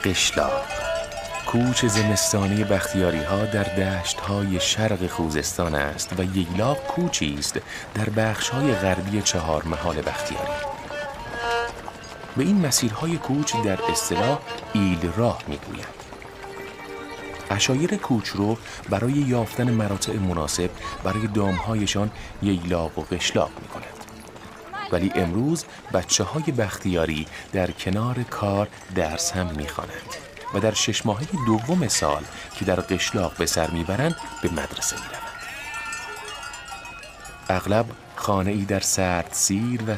قشلاق، کوچ زمستانی بختیاری‌ها در دشت‌های شرق خوزستان است و ییلاق کوچی است در بخش‌های غربی چهارمحال بختیاری. به این مسیرهای کوچ در اصطلاح ایل راه می‌گویند. عشایر کوچرو برای یافتن مراتع مناسب برای دام‌هایشان ییلاق و قشلاق می‌کنند. ولی امروز بچه‌های بختیاری در کنار کار درس هم می‌خوانند و در 6 ماهه دوم سال که در قشلاق به سر میبرند به مدرسه میروند. اغلب خانه‌ای در سردسیر و